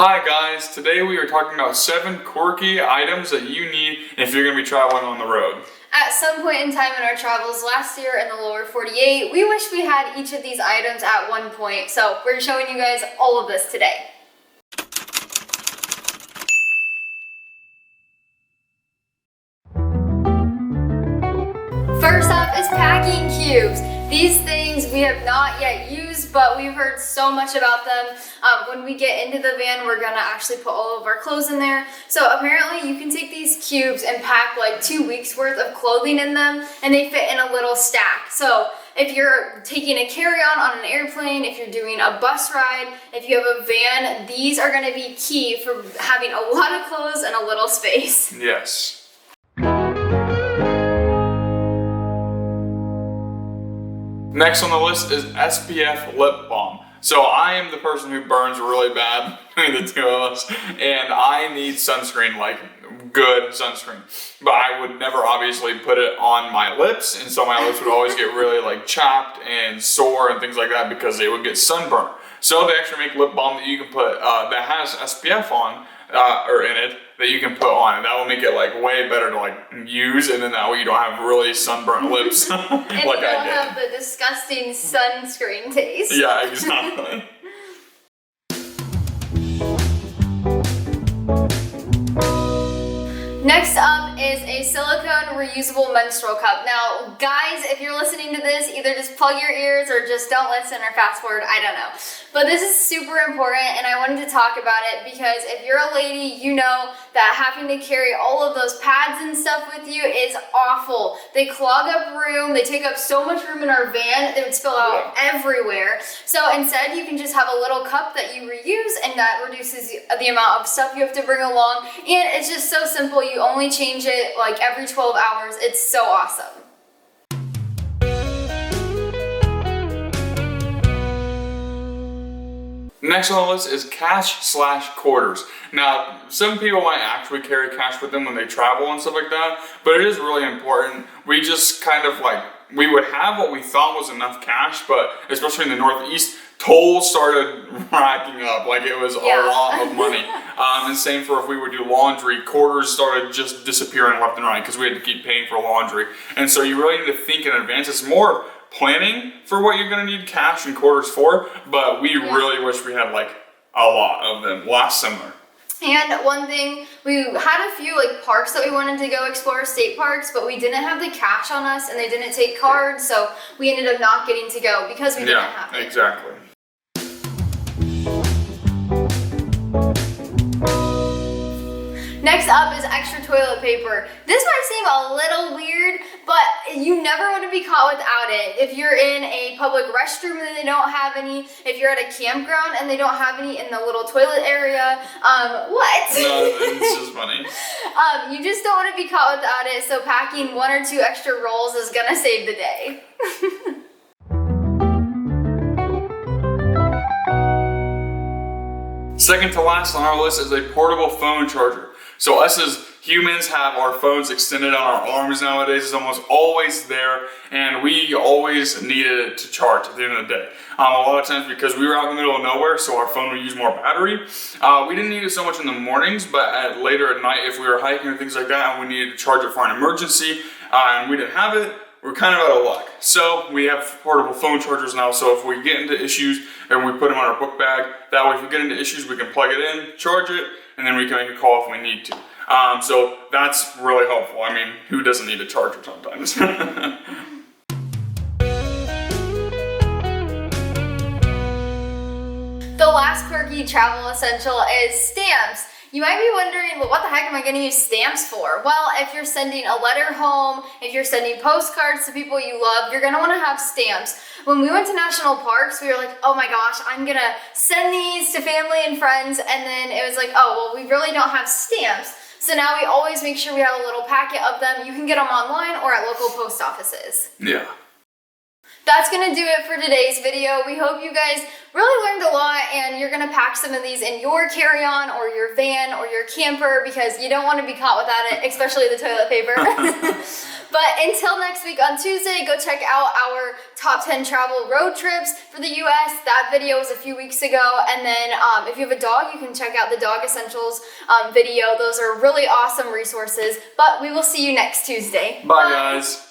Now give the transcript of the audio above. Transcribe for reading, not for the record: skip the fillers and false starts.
Hi guys, today we are talking about 7 quirky items that you need if you're going to be traveling on the road. At some point in time in our travels last year in the lower 48, we wish we had each of these items at one point, so we're showing you guys all of this today. First up is packing cubes. These things we have not yet used, but we've heard so much about them. When we get into the van, we're gonna actually put all of our clothes in there. So apparently you can take these cubes and pack like 2 weeks worth of clothing in them, and they fit in a little stack. So if you're taking a carry-on on an airplane, if you're doing a bus ride, if you have a van, these are gonna be key for having a lot of clothes and a little space. Yes. Next on the list is SPF Lip Balm. So I am the person who burns really bad between the two of us, and I need sunscreen, like good sunscreen. But I would never obviously put it on my lips, and so my lips would always get really like chapped and sore and things like that because they would get sunburned. So they actually make lip balm that you can put, that has SPF on, or in it, that you can put on, and that will make it like way better to like use, and then that way you don't have really sunburnt lips like and you don't have the disgusting sunscreen taste. Yeah, exactly. Next up is a silicone reusable menstrual cup. Now, guys, if you're listening to this, either just plug your ears or just don't listen or fast forward, I don't know. But this is super important, and I wanted to talk about it because if you're a lady, you know that having to carry all of those pads and stuff with you is awful. They clog up room, they take up so much room in our van, they would spill out everywhere. So instead, you can just have a little cup that you reuse, and that reduces the amount of stuff you have to bring along, and it's just so simple. You only change it like every 12 hours. It's so awesome. Next on the list is cash/quarters. Now, some people might actually carry cash with them when they travel and stuff like that, but it is really important. We just kind of like, we would have what we thought was enough cash, but especially in the Northeast, tolls started racking up, like it was a lot of money. And same for if we would do laundry, quarters started just disappearing left and right because we had to keep paying for laundry. And so you really need to think in advance. It's more planning for what you're gonna need cash and quarters for, but we really wish we had like a lot of them last summer. And one thing, we had a few like parks that we wanted to go explore, state parks, but we didn't have the cash on us and they didn't take cards, so we ended up not getting to go because we didn't have it. Exactly. Next up is extra toilet paper. This might seem a little weird, but you never want to be caught without it. If you're in a public restroom and they don't have any, if you're at a campground and they don't have any in the little toilet area, what? No, it's just funny. You just don't want to be caught without it, so packing 1 or 2 extra rolls is gonna save the day. Second to last on our list is a portable phone charger. So us as humans have our phones extended on our arms nowadays. It's almost always there, and we always needed it to charge at the end of the day. A lot of times because we were out in the middle of nowhere, so our phone would use more battery. We didn't need it so much in the mornings, but later at night, if we were hiking and things like that, and we needed to charge it for an emergency, and we didn't have it, we're kind of out of luck. So we have portable phone chargers now, so if we get into issues and we put them on our book bag, that way if we get into issues, we can plug it in, charge it, and then we can make a call if we need to. So that's really helpful. I mean, who doesn't need a charger sometimes? The last quirky travel essential is stamps. You might be wondering, well, what the heck am I going to use stamps for? Well, if you're sending a letter home, if you're sending postcards to people you love, you're going to want to have stamps. When we went to national parks, we were like, oh my gosh, I'm going to send these to family and friends, and then it was like, oh, well, we really don't have stamps. So now we always make sure we have a little packet of them. You can get them online or at local post offices. Yeah. that's gonna do it for today's video. We hope you guys really learned a lot and you're gonna pack some of these in your carry-on or your van or your camper because you don't want to be caught without it, especially the toilet paper. But until next week on Tuesday, go check out our top 10 travel road trips for the US. That video was a few weeks ago. And then if you have a dog, you can check out the Dog Essentials video. Those are really awesome resources. But we will see you next Tuesday. Bye guys.